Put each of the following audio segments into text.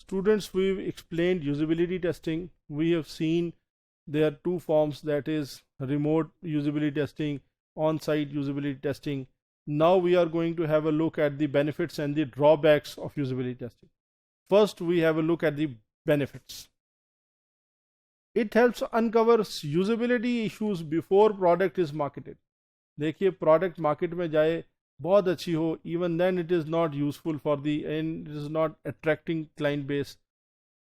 students, we've explained usability testing. We have seen there are two forms, that is remote usability testing, on-site usability testing. Now we are going to have a look at the benefits and the drawbacks of usability testing. First, we have a look at the benefits. It helps uncover usability issues before product is marketed. देखिए product market में जाए, बहुत अच्छी हो, even then it is not useful for the, and it is not attracting client base,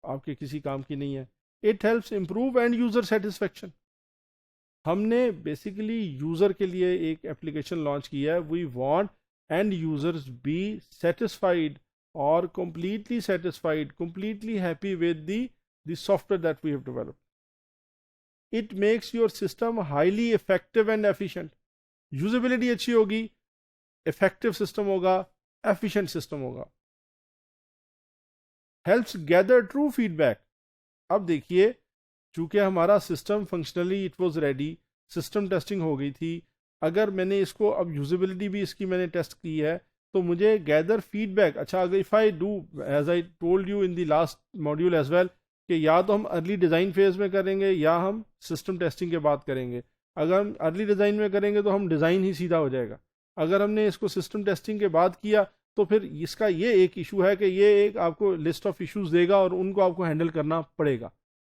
आपके किसी काम की नहीं है. It helps improve end user satisfaction. हमने बेसिकली यूज़र के लिए एक एप्लीकेशन लॉन्च किया है. We want end users be satisfied और completely satisfied, completely happy with the software that we have developed. It makes your system highly effective and efficient. Usability अच्छी होगी, effective system होगा, efficient system होगा. Helps gather true feedback. अब देखिए, चूंकि हमारा system functionally it was ready, system testing हो गई थी, अगर मैंने इसको अब यूजेबिलिटी भी इसकी मैंने टेस्ट की है, तो मुझे गैदर फीडबैक. अच्छा, अगर if I do as I told you in the last module as well, कि या तो हम अर्ली डिज़ाइन फेज में करेंगे या हम सिस्टम टेस्टिंग के बाद करेंगे. अगर हम अर्ली डिज़ाइन में करेंगे तो हम डिज़ाइन ही सीधा हो जाएगा. अगर हमने इसको सिस्टम टेस्टिंग के बाद किया तो फिर इसका ये एक इशू है कि ये एक आपको लिस्ट ऑफ इश्यूज देगा और उनको आपको हैंडल करना पड़ेगा.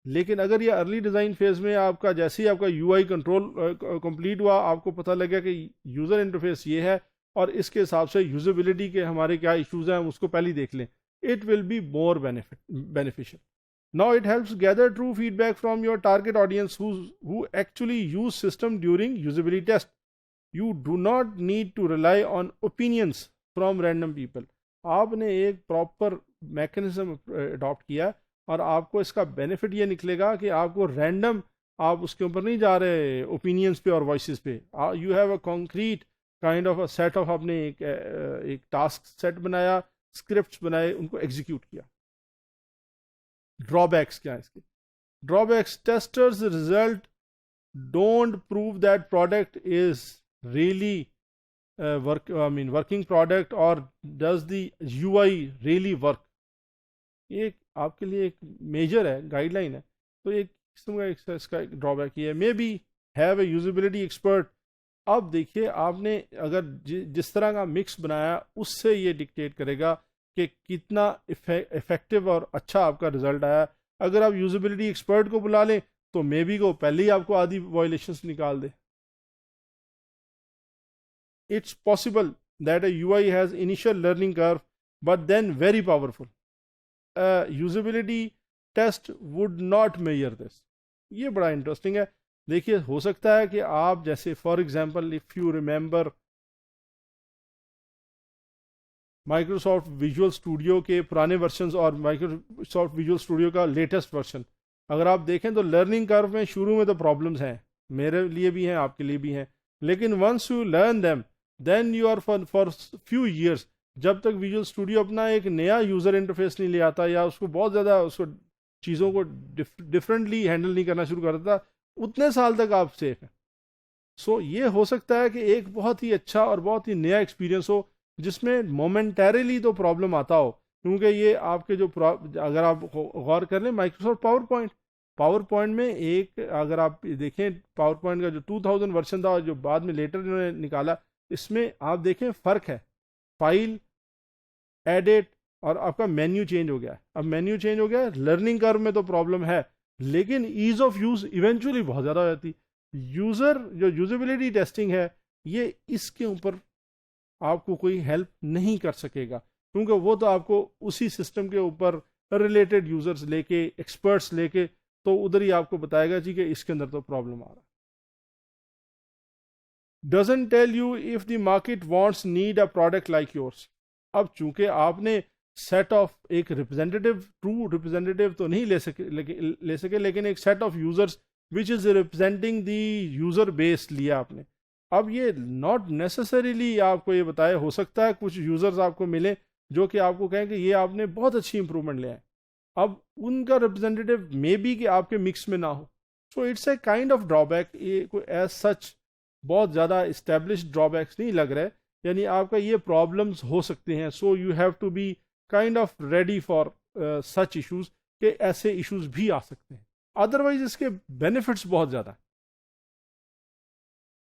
लेकिन अगर ये अर्ली डिज़ाइन फेज में आपका जैसे ही आपका यूआई कंट्रोल कंप्लीट हुआ, आपको पता लगा कि यूज़र इंटरफेस ये है और इसके हिसाब से यूजेबिलिटी के हमारे क्या इश्यूज हैं, हम उसको पहले ही देख लें, it will be more beneficial. Now it helps gather true feedback from your target audience who actually use system during usability test. You do not need to rely on opinions from random people. आपने एक proper mechanism adopt किया और आपको इसका benefit ये निकलेगा कि आपको रैंडम आप उसके ऊपर नहीं जा रहे ओपिनियंस पे और वॉइसेस पे. You have a concrete kind of a set of, आपने एक टास्क सेट बनाया, स्क्रिप्ट्स बनाए, उनको एग्जीक्यूट किया. ड्रॉबैक्स क्या है इसके? Drawbacks, testers result don't prove that product is really working product और does the UI really work. ये आपके लिए एक मेजर है, गाइडलाइन है. तो एक किस्म का इसका एक ड्रॉबैक ये है. May be have a usability expert. अब देखिए, आपने अगर जिस तरह का मिक्स बनाया उससे ये डिक्टेट करेगा कि कितना इफेक्टिव और अच्छा आपका रिजल्ट आया. अगर आप यूजेबिलिटी एक्सपर्ट को बुला लें तो मे बी को पहले ही आपको आधी वायलेशंस निकाल दे. It's possible that a UI has initial learning curve but then very powerful. Usability test would not measure this. ये बड़ा इंटरेस्टिंग है. देखिए, हो सकता है कि आप जैसे for example if you remember Microsoft visual studio के पुराने वर्जन्स और माइक्रोसॉफ्ट विजुअल स्टूडियो का लेटेस्ट वर्जन, अगर आप देखें तो लर्निंग कर्व में शुरू में तो प्रॉब्लम्स हैं, मेरे लिए भी हैं, आपके लिए भी हैं, लेकिन once you learn them then you are for few years, जब तक विजुअल स्टूडियो अपना एक नया यूज़र इंटरफेस नहीं ले आता या उसको बहुत ज़्यादा उसको चीज़ों को डिफरेंटली हैंडल नहीं करना शुरू कर देता, उतने साल तक आप सेफ हैं. सो ये हो सकता है कि एक बहुत ही अच्छा और बहुत ही नया एक्सपीरियंस हो जिसमें मोमेंटरीली तो प्रॉब्लम आता हो. क्योंकि ये आपके जो अगर आप गौर कर लें माइक्रोसॉफ्ट पावर पॉइंट में एक, अगर आप देखें पावर पॉइंट का जो 2000 वर्जन था और जो बाद में लेटर इन्होंने निकाला, इसमें आप देखें फ़र्क है. फाइल, एडिट और आपका मेन्यू चेंज हो गया. अब मेन्यू चेंज हो गया, लर्निंग कर्व में तो प्रॉब्लम है, लेकिन ईज ऑफ यूज़ इवेंचुअली बहुत ज़्यादा हो जाती. जो यूजेबिलिटी टेस्टिंग है ये इसके ऊपर आपको कोई हेल्प नहीं कर सकेगा, क्योंकि वो तो आपको उसी सिस्टम के ऊपर रिलेटेड यूजर्स लेके, एक्सपर्ट्स लेके, तो उधर ही आपको बताएगा जी कि इसके अंदर तो प्रॉब्लम आ रहा है. Doesn't tell you if the market wants need a product like yours. अब चूंकि आपने सेट ऑफ एक रिप्रेजेंटेटिव, ट्रू रिप्रेजेंटेटिव तो नहीं ले सके, लेकिन एक set of users which is representing the user base लिया आपने. अब ये नॉट नेसेसरीली आपको ये बताए, हो सकता है कुछ यूजर्स आपको मिले जो कि आपको कहें कि ये आपने बहुत अच्छी इंप्रूवमेंट ले आए. अब उनका रिप्रेजेंटेटिव मे बी कि आपके मिक्स में ना हो. So it's a kind of drawback. ये कोई एज सच बहुत ज़्यादा इस्टेब्लिश्ड ड्रॉबैक्स नहीं लग रहा है, यानी आपका ये प्रॉब्लम्स हो सकते हैं. So you have to be kind of ready for such issues के ऐसे इश्यूज भी आ सकते हैं। अदरवाइज इसके बेनिफिट्स बहुत ज़्यादा।